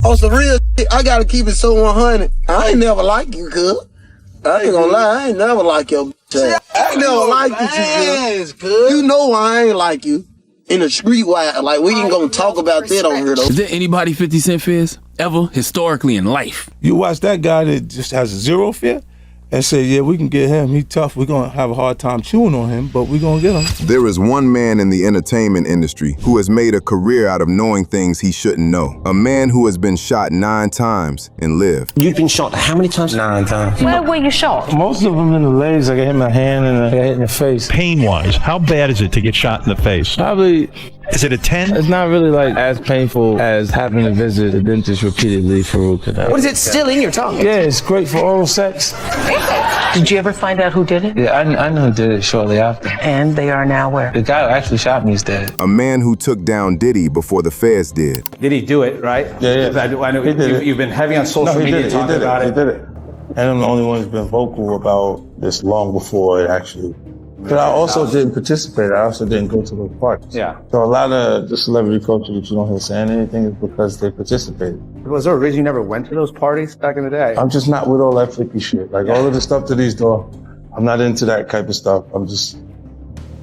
On some real shit, I gotta keep it so 100. I ain't never like you, cuz. I ain't gonna lie, I ain't never like your bitch. I ain't never liked you, cuz. You know I ain't like you. In the street, like, we ain't gonna talk about that on here, though. Is there anybody 50 Cent fears? Ever? Historically in life? You watch that guy that just has zero fear and say, yeah, we can get him. He tough. We're going to have a hard time chewing on him, but we're going to get him. There is one man in the entertainment industry who has made a career out of knowing things he shouldn't know. A man who has been shot 9 times and lived. You've been shot how many times? 9 times. Where were you shot? Most of them in the legs. I got hit in my hand and I got hit in the face. Pain-wise, how bad is it to get shot in the face? Probably... Is it a 10? It's not really like as painful as having to visit the dentist repeatedly for root canal. What is it still in your tongue? Yeah, it's great for oral sex. Did you ever find out who did it? Yeah, I know who did it shortly after. And they are now where? The guy who actually shot me is dead. A man who took down Diddy before the feds did. Did he do it, right? Yeah. I know you've been heavy on social media talking about it. He did it. And I'm the only one who's been vocal about this long before it actually. But I also didn't participate. I also didn't go to those parties. Yeah. So a lot of the celebrity culture that you don't hear saying anything is because they participated. Was there a reason you never went to those parties back in the day? I'm just not with all that flicky shit. Like all of the stuff that he's doing, I'm not into that type of stuff. I'm just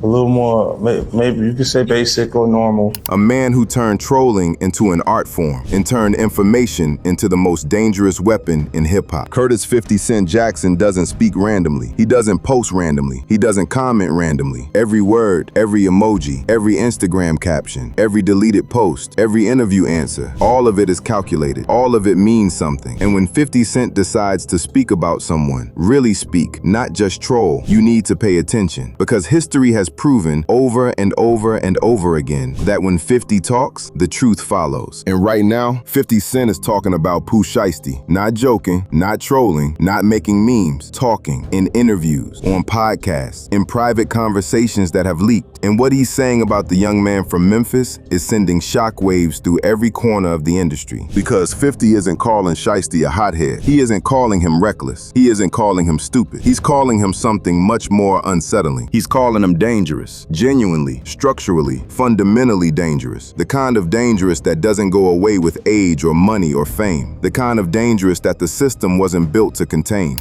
a little more, maybe you could say basic or normal. A man who turned trolling into an art form and turned information into the most dangerous weapon in hip-hop. Curtis 50 Cent Jackson doesn't speak randomly. He doesn't post randomly. He doesn't comment randomly. Every word, every emoji, every Instagram caption, every deleted post, every interview answer, all of it is calculated. All of it means something. And when 50 Cent decides to speak about someone, really speak, not just troll, you need to pay attention. Because history has proven over and over and over again that when 50 talks, the truth follows. And right now, 50 Cent is talking about Pooh Shiesty. Not joking, not trolling, not making memes, talking in interviews, on podcasts, in private conversations that have leaked. And what he's saying about the young man from Memphis is sending shockwaves through every corner of the industry. Because 50 isn't calling Shiesty a hothead. He isn't calling him reckless. He isn't calling him stupid. He's calling him something much more unsettling. He's calling him dangerous, genuinely, structurally, fundamentally dangerous. The kind of dangerous that doesn't go away with age or money or fame. The kind of dangerous that the system wasn't built to contain.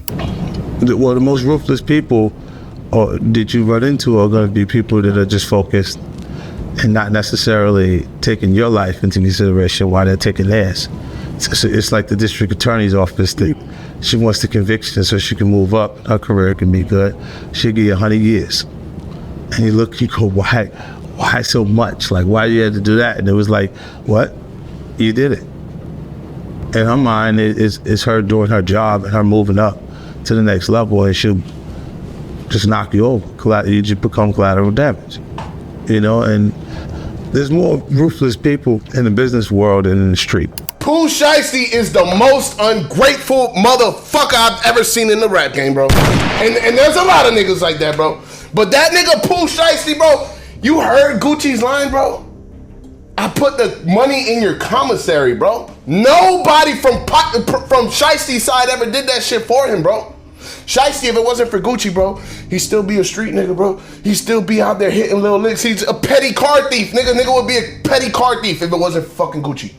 Well, the most ruthless people that you run into are going to be people that are just focused and not necessarily taking your life into consideration while they're taking theirs. It's like the district attorney's office that she wants the conviction so she can move up, her career can be good. She'll give you 100 years. And you look, you go, why so much? Like, why you had to do that? And it was like, what? You did it. In her mind, it's her doing her job and her moving up to the next level, and she'll just knock you over. You just become collateral damage, you know? And there's more ruthless people in the business world than in the street. Pooh Shiesty is the most ungrateful motherfucker I've ever seen in the rap game, bro. And there's a lot of niggas like that, bro. But that nigga Pooh Shiesty, bro, you heard Gucci's line, bro? I put the money in your commissary, bro. Nobody from Shiesty's side ever did that shit for him, bro. Shiesty, if it wasn't for Gucci, bro, he'd still be a street nigga, bro. He'd still be out there hitting little licks. He's a petty car thief, nigga. Nigga would be a petty car thief if it wasn't for fucking Gucci.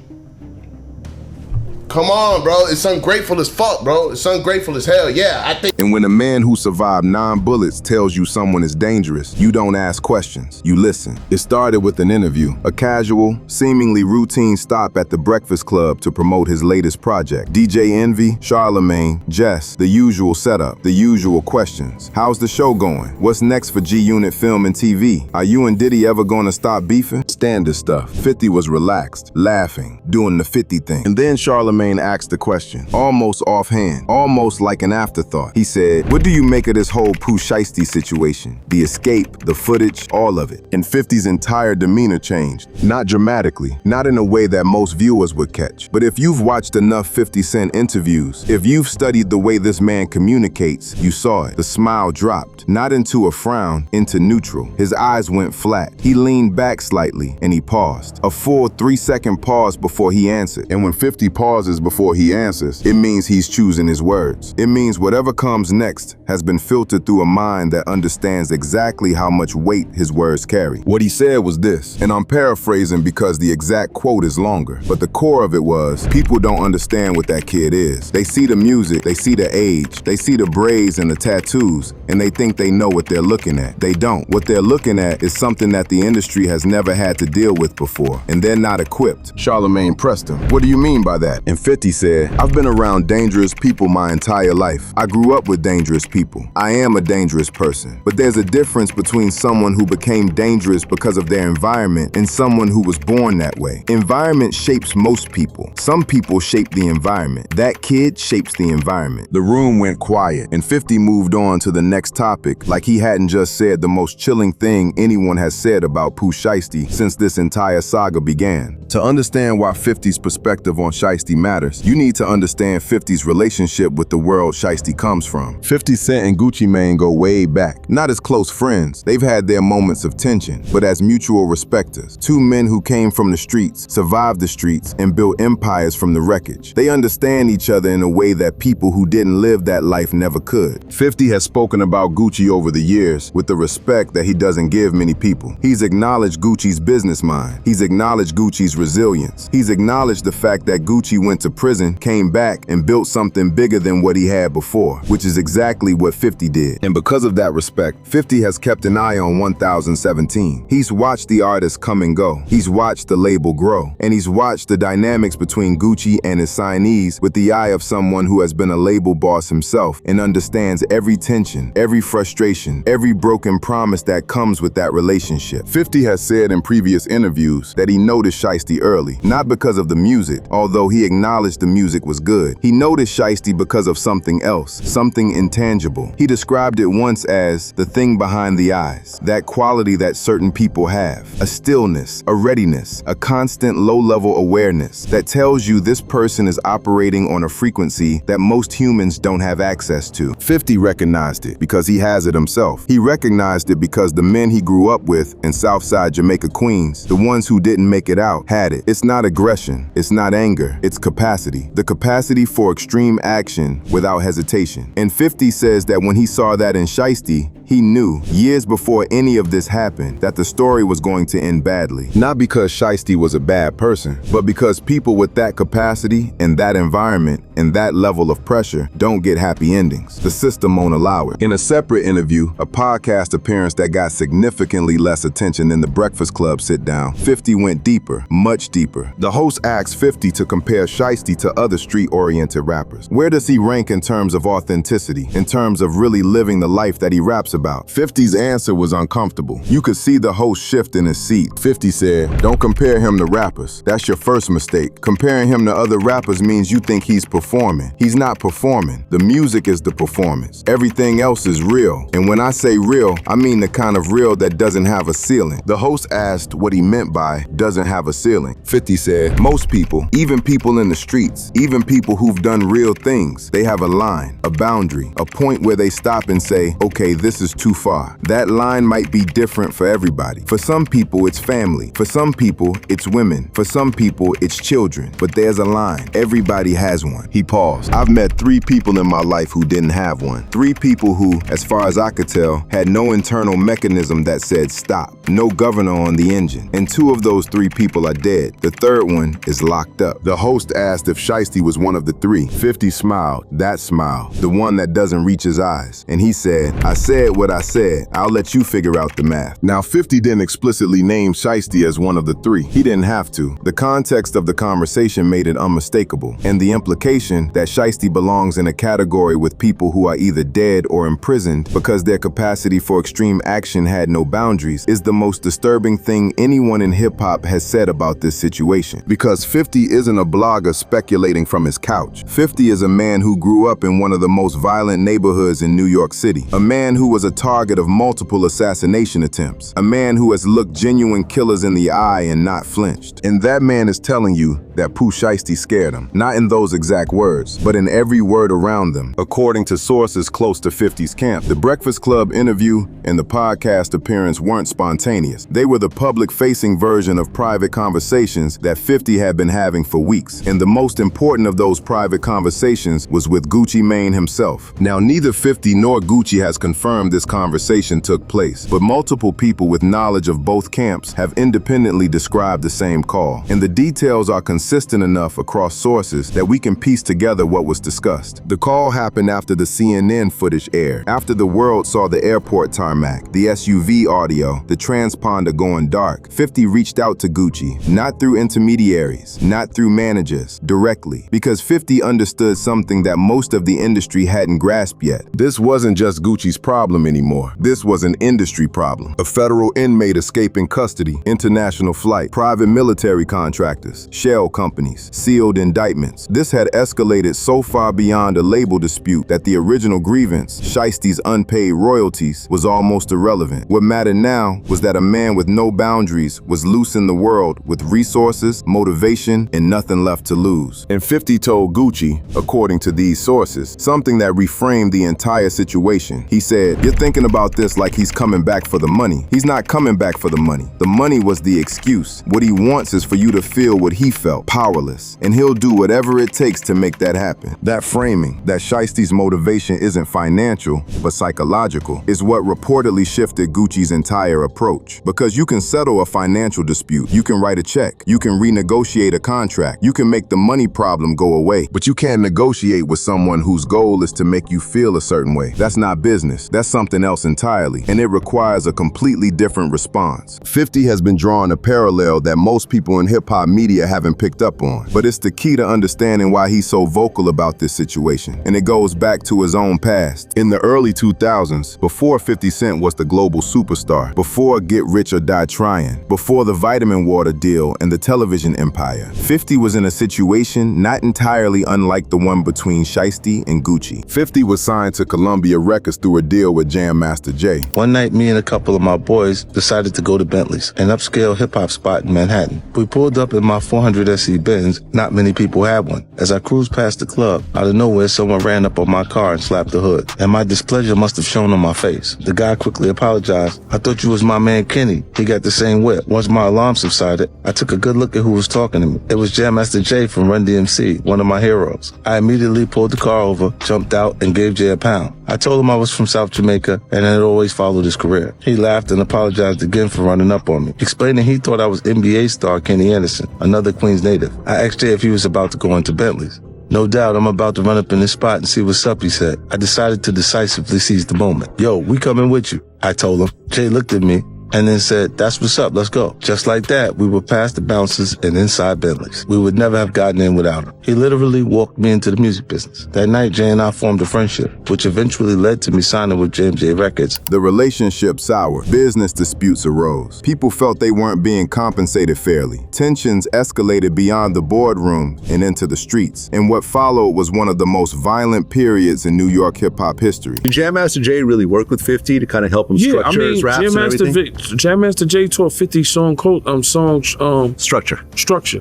Come on, bro. It's ungrateful as fuck, bro. It's ungrateful as hell. Yeah, I think. And when a man who survived 9 bullets tells you someone is dangerous, you don't ask questions, you listen. It started with an interview, a casual, seemingly routine stop at the Breakfast Club to promote his latest project. DJ Envy, Charlemagne, Jess, the usual setup, the usual questions. How's the show going? What's next for G-Unit Film and TV? Are you and Diddy ever gonna stop beefing? Standard stuff. 50 was relaxed, laughing, doing the 50 thing. And then Charlemagne asked the question, almost offhand, almost like an afterthought. He said, what do you make of this whole Pooh Shiesty situation? The escape, the footage, all of it. And 50's entire demeanor changed. Not dramatically, not in a way that most viewers would catch. But if you've watched enough 50 Cent interviews, if you've studied the way this man communicates, you saw it. The smile dropped, not into a frown, into neutral. His eyes went flat. He leaned back slightly and he paused. A full 3-second pause before he answered. And when 50 pauses before he answers, it means he's choosing his words. It means whatever comes comes next has been filtered through a mind that understands exactly how much weight his words carry. What he said was this, and I'm paraphrasing because the exact quote is longer, but the core of it was, people don't understand what that kid is. They see the music, they see the age, they see the braids and the tattoos, and they think they know what they're looking at. They don't. What they're looking at is something that the industry has never had to deal with before, and they're not equipped. Charlemagne pressed him. What do you mean by that? And 50 said, I've been around dangerous people my entire life. I grew up with dangerous people. I am a dangerous person. But there's a difference between someone who became dangerous because of their environment and someone who was born that way. Environment shapes most people. Some people shape the environment. That kid shapes the environment. The room went quiet, and 50 moved on to the next topic like he hadn't just said the most chilling thing anyone has said about Pooh Shiesty since this entire saga began. To understand why 50's perspective on Shiesty matters, you need to understand 50's relationship with the world Shiesty comes from. 50 Cent and Gucci Mane go way back. Not as close friends, they've had their moments of tension, but as mutual respecters. Two men who came from the streets, survived the streets, and built empires from the wreckage. They understand each other in a way that people who didn't live that life never could. 50 has spoken about Gucci over the years with the respect that he doesn't give many people. He's acknowledged Gucci's business mind. He's acknowledged Gucci's resilience. He's acknowledged the fact that Gucci went to prison, came back, and built something bigger than what he had before, which is exactly what 50 did. And because of that respect, 50 has kept an eye on 1017. He's watched the artists come and go. He's watched the label grow. And he's watched the dynamics between Gucci and his signees with the eye of someone who has been a label boss himself and understands every tension, every frustration, every broken promise that comes with that relationship. 50 has said in previous interviews that he noticed Shiesty early, not because of the music, although he acknowledged the music was good. He noticed Shiesty because of something else, something intangible. He described it once as the thing behind the eyes, that quality that certain people have, a stillness, a readiness, a constant low-level awareness that tells you this person is operating on a frequency that most humans don't have access to. 50 recognized it because he has it himself. He recognized it because the men he grew up with in Southside Jamaica, Queens, the ones who didn't make it out, had it. It's not aggression, it's not anger, it's capacity. The capacity for extreme action without hesitation. And 50 says that when he saw that in Shiesty, he knew, years before any of this happened, that the story was going to end badly. Not because Shiesty was a bad person, but because people with that capacity and that environment and that level of pressure don't get happy endings. The system won't allow it. In a separate interview, a podcast appearance that got significantly less attention than the Breakfast Club sit-down, 50 went deeper, much deeper. The host asked 50 to compare Shiesty to other street-oriented rappers. Where does he rank in terms of authenticity, in terms of really living the life that he raps about? 50's answer was uncomfortable. You could see the host shift in his seat. 50 said, don't compare him to rappers. That's your first mistake. Comparing him to other rappers means you think he's performing. He's not performing. The music is the performance. Everything else is real. And when I say real, I mean the kind of real that doesn't have a ceiling. The host asked what he meant by doesn't have a ceiling. 50 said, most people, even people in the streets, even people who've done real things, they have a line, a boundary, a point where they stop and say, okay, this is too far. That line might be different for everybody. For some people, it's family. For some people, it's women. For some people, it's children. But there's a line. Everybody has one. He paused. I've met 3 people in my life who didn't have one. 3 people who, as far as I could tell, had no internal mechanism that said stop. No governor on the engine. And 2 of those 3 people are dead. The 3rd one is locked up. The host asked if Shiesty was one of the 3. 50 smiled. That smile. The one that doesn't reach his eyes. And he said, I said what I said. I'll let you figure out the math. Now, 50 didn't explicitly name Shiesty as one of the 3. He didn't have to. The context of the conversation made it unmistakable. And the implication that Shiesty belongs in a category with people who are either dead or imprisoned because their capacity for extreme action had no boundaries is the most disturbing thing anyone in hip-hop has said about this situation. Because 50 isn't a blogger speculating from his couch. 50 is a man who grew up in one of the most violent neighborhoods in New York City. A man who was a target of multiple assassination attempts. A man who has looked genuine killers in the eye and not flinched. And that man is telling you that Pooh Shiesty scared him. Not in those exact words, but in every word around them. According to sources close to 50's camp, the Breakfast Club interview and the podcast appearance weren't spontaneous. They were the public-facing version of private conversations that 50 had been having for weeks. And the most important of those private conversations was with Gucci Mane himself. Now, neither 50 nor Gucci has confirmed this conversation took place, but multiple people with knowledge of both camps have independently described the same call. And the details are consistent enough across sources that we can piece together what was discussed. The call happened after the CNN footage aired, after the world saw the airport tarmac, the SUV audio, the transponder going dark. 50 reached out to Gucci, not through intermediaries, not through managers, directly, because 50 understood something that most of the industry hadn't grasped yet. This wasn't just Gucci's problem anymore. This was an industry problem. A federal inmate escaping custody, international flight, private military contractors, shell companies, sealed indictments. This had escalated so far beyond a label dispute that the original grievance, Shiesty's unpaid royalties, was almost irrelevant. What mattered now was that a man with no boundaries was loose in the world with resources, motivation, and nothing left to lose. And 50 told Gucci, according to these sources, something that reframed the entire situation. He said, "You're thinking about this like he's coming back for the money. He's not coming back for the money. The money was the excuse. What he wants is for you to feel what he felt, powerless. And he'll do whatever it takes to make that happen." That framing, that Shiesty's motivation isn't financial, but psychological, is what reportedly shifted Gucci's entire approach. Because you can settle a financial dispute, you can write a check, you can renegotiate a contract, you can make the money problem go away, but you can't negotiate with someone whose goal is to make you feel a certain way. That's not business. That's something else entirely, and it requires a completely different response. 50 has been drawing a parallel that most people in hip-hop media haven't picked up on, but it's the key to understanding why he's so vocal about this situation, and it goes back to his own past. In the early 2000s, before 50 Cent was the global superstar, before Get Rich or Die Trying, before the vitamin water deal and the television empire, 50 was in a situation not entirely unlike the one between Shiesty and Gucci. 50 was signed to Columbia Records through a deal with Jam Master Jay. One night, me and a couple of my boys decided to go to Bentley's, an upscale hip-hop spot in Manhattan. We pulled up in my 400 SE Benz. Not many people had one. As I cruised past the club, out of nowhere, someone ran up on my car and slapped the hood, and my displeasure must have shown on my face. The guy quickly apologized. "I thought you was my man Kenny. He got the same whip." Once my alarm subsided, I took a good look at who was talking to me. It was Jam Master Jay from Run DMC, one of my heroes. I immediately pulled the car over, jumped out, and gave Jay a pound. I told him I was from South Jamaica and had always followed his career. He laughed and apologized again for running up on me, explaining he thought I was NBA star Kenny Anderson, another Queens native. I asked Jay if he was about to go into Bentley's. "No doubt I'm about to run up in this spot and see what's up," he said. I decided to decisively seize the moment. "Yo, we coming with you," I told him. Jay looked at me and then said, "That's what's up, let's go." Just like that, we were past the bouncers and inside Bentley's. We would never have gotten in without him. He literally walked me into the music business. That night, Jay and I formed a friendship, which eventually led to me signing with JMJ Records. The relationship soured. Business disputes arose. People felt they weren't being compensated fairly. Tensions escalated beyond the boardroom and into the streets. And what followed was one of the most violent periods in New York hip-hop history. Did Jam Master Jay really work with 50 to kind of help him structure his raps and everything? Jam Master Jay taught 50 structure.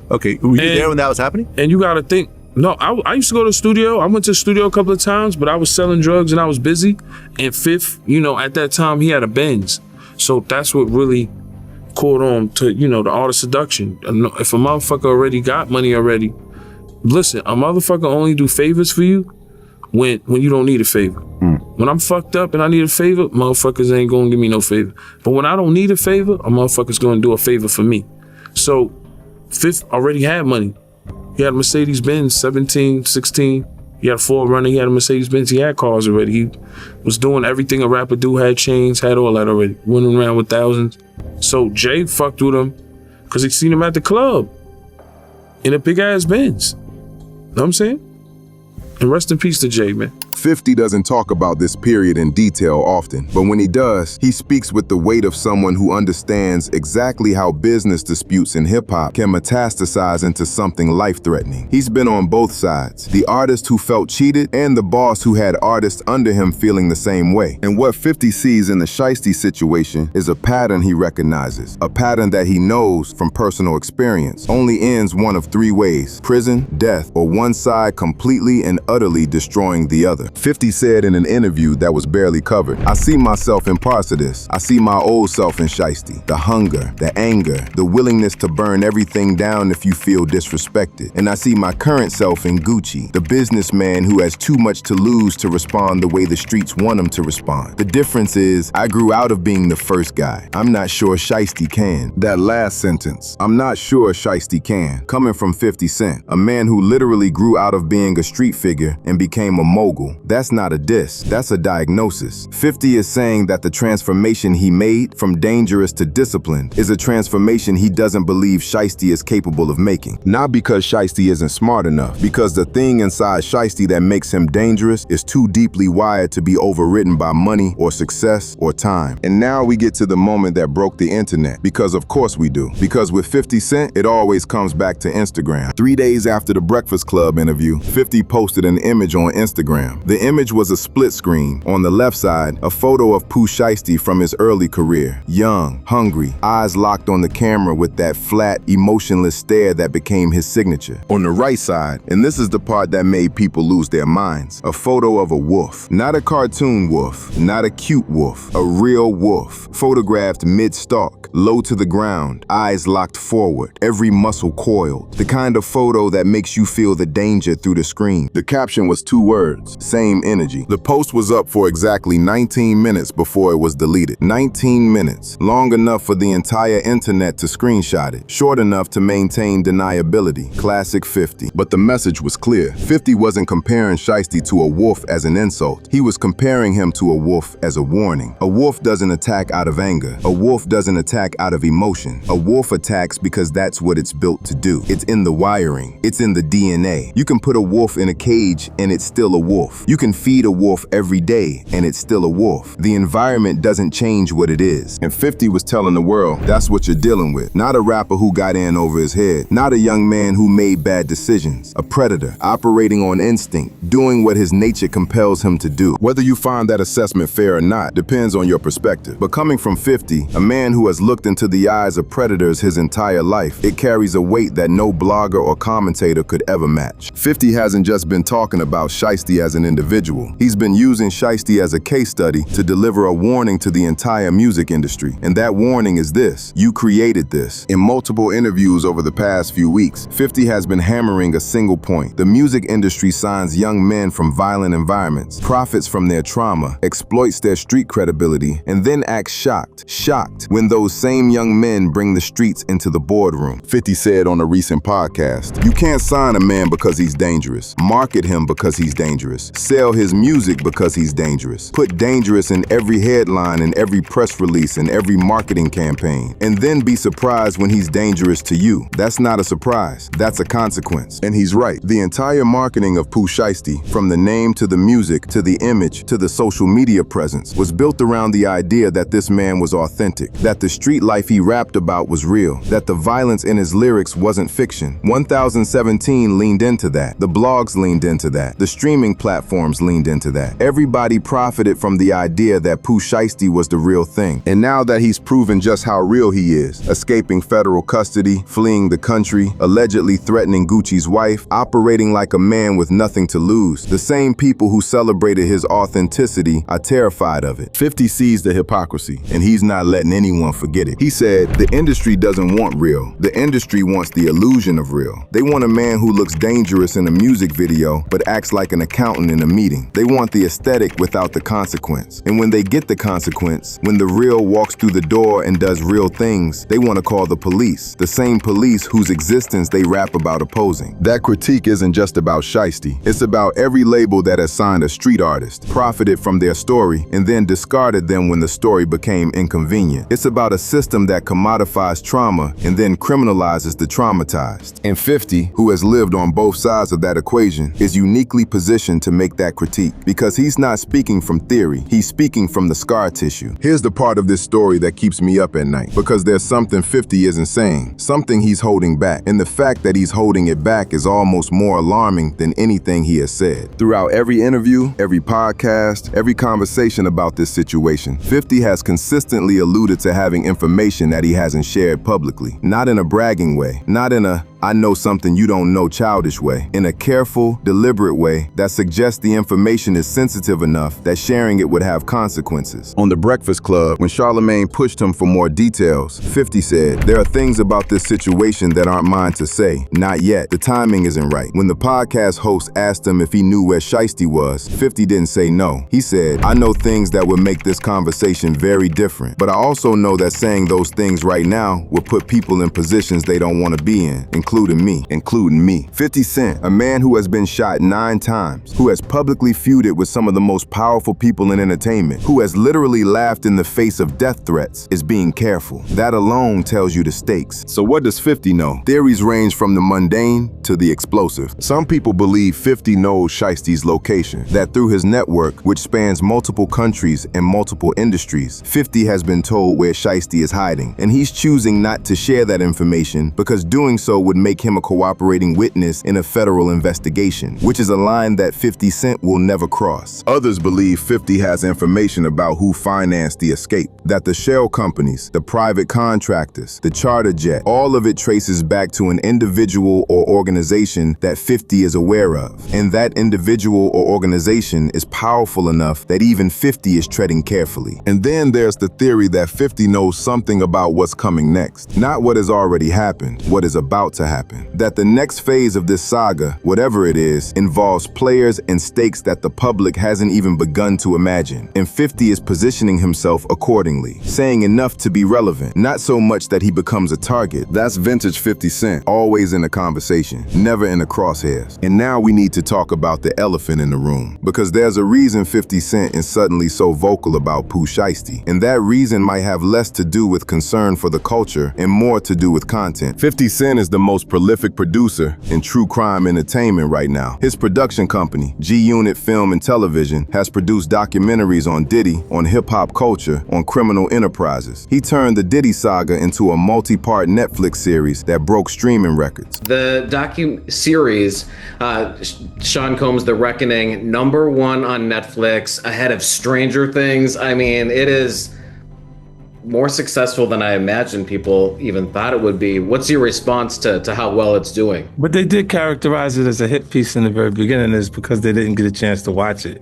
Okay, were you there when that was happening? And you gotta think, no, I used to go to the studio. I went to the studio a couple of times, but I was selling drugs and I was busy. And Fifth, at that time he had a Benz. So that's what really caught on to, the art of seduction. If a motherfucker already got money already, listen, a motherfucker only do favors for you when you don't need a favor. When I'm fucked up and I need a favor, motherfuckers ain't gonna give me no favor. But when I don't need a favor, a motherfucker's gonna do a favor for me. So Fifth already had money. He had a Mercedes-Benz, 17, 16. He had a 4Runner, he had a Mercedes-Benz, he had cars already. He was doing everything a rapper do, had chains, had all that already. Went around with thousands. So Jay fucked with him because he seen him at the club in a big ass Benz. Know what I'm saying? And rest in peace to Jay, man. 50 doesn't talk about this period in detail often, but when he does, he speaks with the weight of someone who understands exactly how business disputes in hip-hop can metastasize into something life-threatening. He's been on both sides, the artist who felt cheated and the boss who had artists under him feeling the same way. And what 50 sees in the Shiesty situation is a pattern he recognizes, a pattern that he knows from personal experience only ends one of three ways: prison, death, or one side completely and utterly destroying the other. 50 said in an interview that was barely covered, "I see myself in parts of this. I see my old self in Shiesty. The hunger, the anger, the willingness to burn everything down if you feel disrespected. And I see my current self in Gucci, the businessman who has too much to lose to respond the way the streets want him to respond. The difference is, I grew out of being the first guy. I'm not sure Shiesty can." That last sentence, "I'm not sure Shiesty can," coming from 50 Cent, a man who literally grew out of being a street figure and became a mogul. That's not a diss, that's a diagnosis. 50 is saying that the transformation he made from dangerous to disciplined is a transformation he doesn't believe Shiesty is capable of making. Not because Shiesty isn't smart enough, because the thing inside Shiesty that makes him dangerous is too deeply wired to be overridden by money or success or time. And now we get to the moment that broke the internet, because of course we do. Because with 50 Cent, it always comes back to Instagram. 3 days after the Breakfast Club interview, 50 posted an image on Instagram. The image was a split screen. On the left side, a photo of Pooh Shiesty from his early career. Young, hungry, eyes locked on the camera with that flat, emotionless stare that became his signature. On the right side, and this is the part that made people lose their minds, a photo of a wolf. Not a cartoon wolf, not a cute wolf, a real wolf. Photographed mid-stalk, low to the ground, eyes locked forward, every muscle coiled. The kind of photo that makes you feel the danger through the screen. The caption was 2 words, same energy. The post was up for exactly 19 minutes before it was deleted. 19 minutes, long enough for the entire internet to screenshot it, short enough to maintain deniability. Classic 50. But the message was clear. 50 wasn't comparing Shiesty to a wolf as an insult. He was comparing him to a wolf as a warning. A wolf doesn't attack out of anger. A wolf doesn't attack out of emotion. A wolf attacks because that's what it's built to do. It's in the wiring. It's in the DNA. You can put a wolf in a cage and it's still a wolf. You can feed a wolf every day and it's still a wolf. The environment doesn't change what it is. And 50 was telling the world, that's what you're dealing with. Not a rapper who got in over his head. Not a young man who made bad decisions. A predator, operating on instinct, doing what his nature compels him to do. Whether you find that assessment fair or not depends on your perspective. But coming from 50, a man who has looked into the eyes of predators his entire life, it carries a weight that no blogger or commentator could ever match. 50 hasn't just been talking about Shiesty as an individual. He's been using Shiesty as a case study to deliver a warning to the entire music industry. And that warning is this: you created this. In multiple interviews over the past few weeks, 50 has been hammering a single point. The music industry signs young men from violent environments, profits from their trauma, exploits their street credibility, and then acts shocked when those same young men bring the streets into the boardroom. 50 said on a recent podcast, "You can't sign a man because he's dangerous, market him because he's dangerous, sell his music because he's dangerous, put dangerous in every headline and every press release and every marketing campaign, and then be surprised when he's dangerous to you. That's not a surprise, that's a consequence." And he's right. The entire marketing of Pooh Shiesty, from the name to the music to the image to the social media presence, was built around the idea that this man was authentic, that the street life he rapped about was real, that the violence in his lyrics wasn't fiction. 1017 leaned into that. The blogs leaned into that. The streaming platforms leaned into that. Everybody profited from the idea that Pooh Shiesty was the real thing. And now that he's proven just how real he is, escaping federal custody, fleeing the country, allegedly threatening Gucci's wife, operating like a man with nothing to lose, the same people who celebrated his authenticity are terrified of it. 50 sees the hypocrisy, and he's not letting anyone forget it. He said, "The industry doesn't want real. The industry wants the illusion of real. They want a man who looks dangerous in a music video, but acts like an accountant in a meeting. They want the aesthetic without the consequence. And when they get the consequence, when the real walks through the door and does real things, they want to call the police. The same police whose existence they rap about opposing." That critique isn't just about Shiesty. It's about every label that has signed a street artist, profited from their story, and then discarded them when the story became inconvenient. It's about a system that commodifies trauma and then criminalizes the traumatized. And 50, who has lived on both sides of that equation, is uniquely positioned to make make that critique, because he's not speaking from theory, he's speaking from the scar tissue. Here's the part of this story that keeps me up at night, because there's something 50 isn't saying, something he's holding back, and the fact that he's holding it back is almost more alarming than anything he has said. Throughout every interview, every podcast, every conversation about this situation, 50 has consistently alluded to having information that he hasn't shared publicly, not in a bragging way, not in a I know something you don't know childish way, in a careful, deliberate way that suggests the information is sensitive enough that sharing it would have consequences. On The Breakfast Club, when Charlemagne pushed him for more details, 50 said, "There are things about this situation that aren't mine to say. Not yet. The timing isn't right." When the podcast host asked him if he knew where Shiesty was, 50 didn't say no. He said, "I know things that would make this conversation very different, but I also know that saying those things right now will put people in positions they don't want to be in, including me. 50 Cent, a man who has been shot 9 times, who has publicly feuded with some of the most powerful people in entertainment, who has literally laughed in the face of death threats, is being careful. That alone tells you the stakes. So what does 50 know? Theories range from the mundane to the explosive. Some people believe 50 knows Shiesty's location, that through his network, which spans multiple countries and multiple industries, 50 has been told where Shiesty is hiding, and he's choosing not to share that information because doing so would make him a cooperating witness in a federal investigation, which is a line that 50 Cent will never cross. Others believe 50 has information about who financed the escape, that the shell companies, the private contractors, the charter jet, all of it traces back to an individual or organization that 50 is aware of, and that individual or organization is powerful enough that even 50 is treading carefully. And then there's the theory that 50 knows something about what's coming next, not what has already happened, what is about to happen. That the next phase of this saga, whatever it is, involves players and stakes that the public hasn't even begun to imagine. And 50 is positioning himself accordingly, saying enough to be relevant, not so much that he becomes a target. That's vintage 50 Cent, always in the conversation, never in the crosshairs. And now we need to talk about the elephant in the room, because there's a reason 50 Cent is suddenly so vocal about Pooh Shiesty, and that reason might have less to do with concern for the culture and more to do with content. 50 Cent is the most prolific producer in true crime entertainment right now. His production company, G-Unit Film and Television, has produced documentaries on Diddy, on hip-hop culture, on criminal enterprises. He turned the Diddy saga into a multi-part Netflix series that broke streaming records. The docu-series, Sean Combs' The Reckoning, #1 on Netflix, ahead of Stranger Things. I mean, it is more successful than I imagined people even thought it would be. What's your response to how well it's doing? But they did characterize it as a hit piece in the very beginning, is because they didn't get a chance to watch it,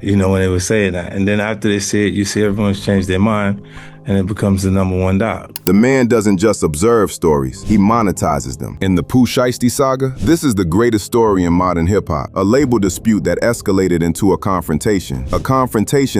you know, when they were saying that. And then after they see it, you see everyone's changed their mind, and it becomes the #1 dog. The man doesn't just observe stories, he monetizes them. In the Pooh Shiesty saga, this is the greatest story in modern hip-hop. A label dispute that escalated into a confrontation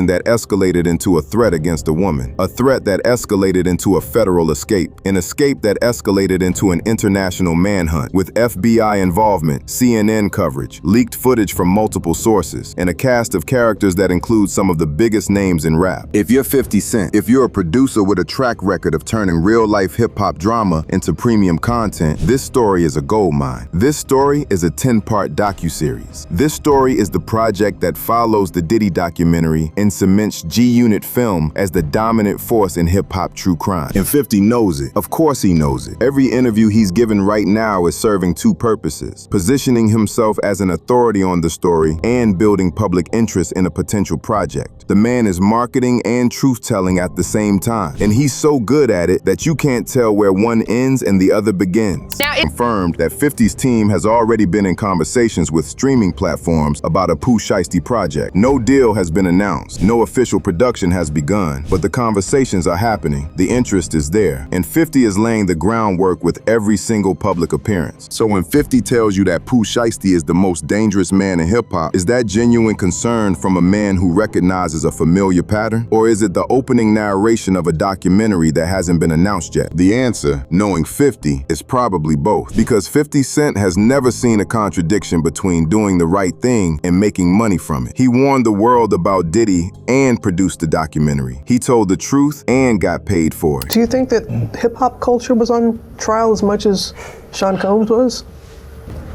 that escalated into a threat against a woman, a threat that escalated into a federal escape, an escape that escalated into an international manhunt with FBI involvement, CNN coverage, leaked footage from multiple sources, and a cast of characters that include some of the biggest names in rap. If you're 50 Cent, if you're a producer with a track record of turning real-life hip-hop drama into premium content, this story is a goldmine. This story is a 10-part docuseries. This story is the project that follows the Diddy documentary and cements G-Unit Film as the dominant force in hip-hop true crime. And 50 knows it. Of course he knows it. Every interview he's given right now is serving 2 purposes: positioning himself as an authority on the story and building public interest in a potential project. The man is marketing and truth-telling at the same time, and he's so good at it that you can't tell where one ends and the other begins. Confirmed that 50's team has already been in conversations with streaming platforms about a Pooh Shiesty project. No deal has been announced, no official production has begun, but the conversations are happening, the interest is there, and 50 is laying the groundwork with every single public appearance. So when 50 tells you that Pooh Shiesty is the most dangerous man in hip-hop, is that genuine concern from a man who recognizes a familiar pattern? Or is it the opening narration of a documentary that hasn't been announced yet? The answer, knowing 50, is probably both, because 50 Cent has never seen a contradiction between doing the right thing and making money from it. He warned the world about Diddy and produced the documentary. He told the truth and got paid for it. Do you think that hip-hop culture was on trial as much as Sean Combs was?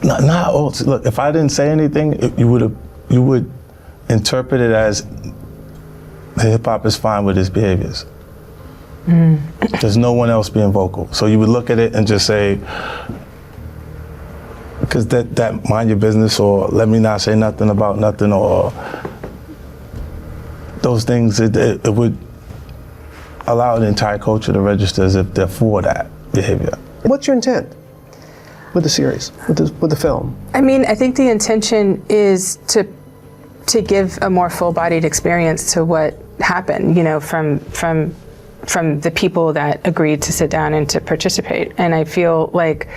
Not all. Look, if I didn't say anything, you would have you would interpret it as hip hop is fine with his behaviors. There's no one else being vocal. So you would look at it and just say, because that mind your business, or let me not say nothing about nothing, or those things, it would allow the entire culture to register as if they're for that behavior. What's your intent with the series, with the film? I mean, I think the intention is to give a more full-bodied experience to what happened, you know, from the people that agreed to sit down and to participate. And I feel like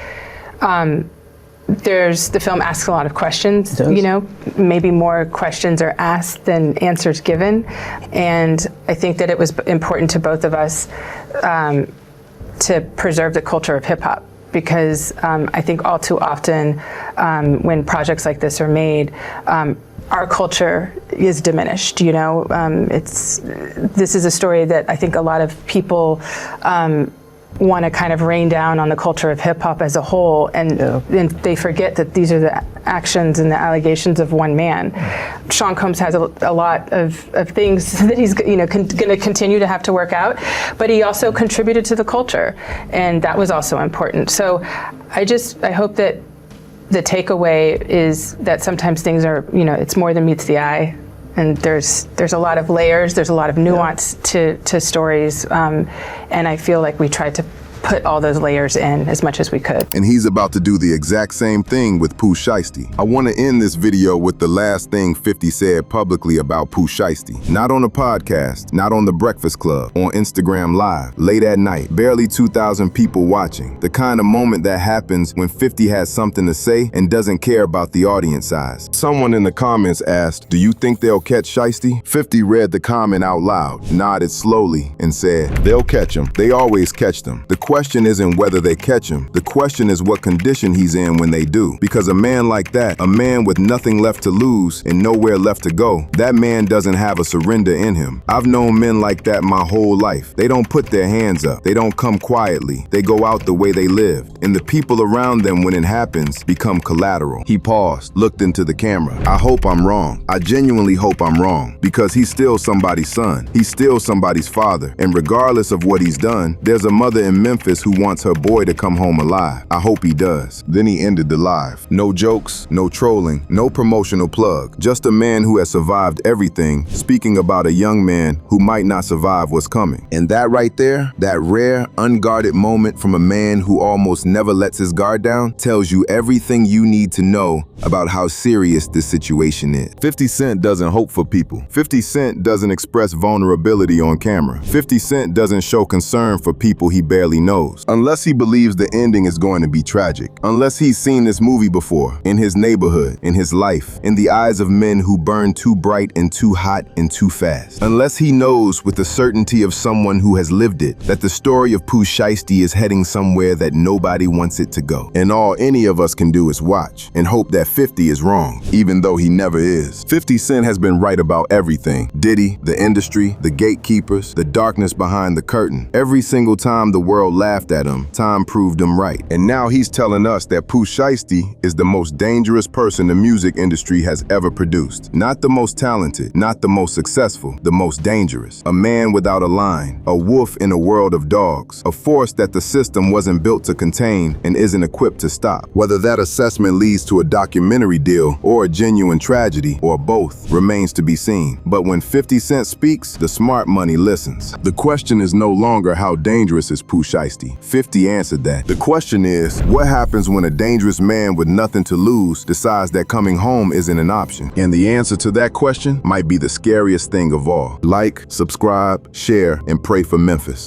the film asks a lot of questions, you know, maybe more questions are asked than answers given. And I think that it was important to both of us to preserve the culture of hip hop, because I think all too often when projects like this are made, our culture is diminished, you know. This is a story that I think a lot of people want to kind of rain down on the culture of hip hop as a whole, and they forget that these are the actions and the allegations of one man. Sean Combs has a lot of things that he's going to continue to have to work out, but he also contributed to the culture, and that was also important. So I hope that the takeaway is that sometimes things are, you know, it's more than meets the eye, and there's a lot of layers, there's a lot of nuance to stories, and I feel like we tried to put all those layers in as much as we could. And he's about to do the exact same thing with Pooh Shiesty. I want to end this video with the last thing 50 said publicly about Pooh Shiesty. Not on a podcast, not on The Breakfast Club, on Instagram Live, late at night, barely 2,000 people watching. The kind of moment that happens when 50 has something to say and doesn't care about the audience size. Someone in the comments asked, "Do you think they'll catch Shiesty?" 50 read the comment out loud, nodded slowly, and said, "They'll catch him. They always catch them. The question isn't whether they catch him. The question is what condition he's in when they do. Because a man like that, a man with nothing left to lose and nowhere left to go, that man doesn't have a surrender in him. I've known men like that my whole life. They don't put their hands up. They don't come quietly. They go out the way they lived. And the people around them when it happens become collateral." He paused, looked into the camera. "I hope I'm wrong. I genuinely hope I'm wrong. Because he's still somebody's son. He's still somebody's father. And regardless of what he's done, there's a mother in Memphis who wants her boy to come home alive. I hope he does." Then he ended the live. No jokes, no trolling, no promotional plug. Just a man who has survived everything, speaking about a young man who might not survive what's coming. And that right there, that rare, unguarded moment from a man who almost never lets his guard down, tells you everything you need to know about how serious this situation is. 50 Cent doesn't hope for people. 50 Cent doesn't express vulnerability on camera. 50 Cent doesn't show concern for people he barely knows. Unless he believes the ending is going to be tragic. Unless he's seen this movie before, in his neighborhood, in his life, in the eyes of men who burn too bright and too hot and too fast. Unless he knows with the certainty of someone who has lived it, that the story of Pooh Shiesty is heading somewhere that nobody wants it to go. And all any of us can do is watch and hope that 50 is wrong, even though he never is. 50 Cent has been right about everything. Diddy, the industry, the gatekeepers, the darkness behind the curtain. Every single time the world laughed at him, time proved him right. And now he's telling us that Pooh Shiesty is the most dangerous person the music industry has ever produced. Not the most talented, not the most successful, the most dangerous. A man without a line, a wolf in a world of dogs, a force that the system wasn't built to contain and isn't equipped to stop. Whether that assessment leads to a documentary deal or a genuine tragedy or both remains to be seen. But when 50 Cent speaks, the smart money listens. The question is no longer how dangerous is Pooh Shiesty. 50 answered that. The question is, what happens when a dangerous man with nothing to lose decides that coming home isn't an option? And the answer to that question might be the scariest thing of all. Like, subscribe, share, and pray for Memphis.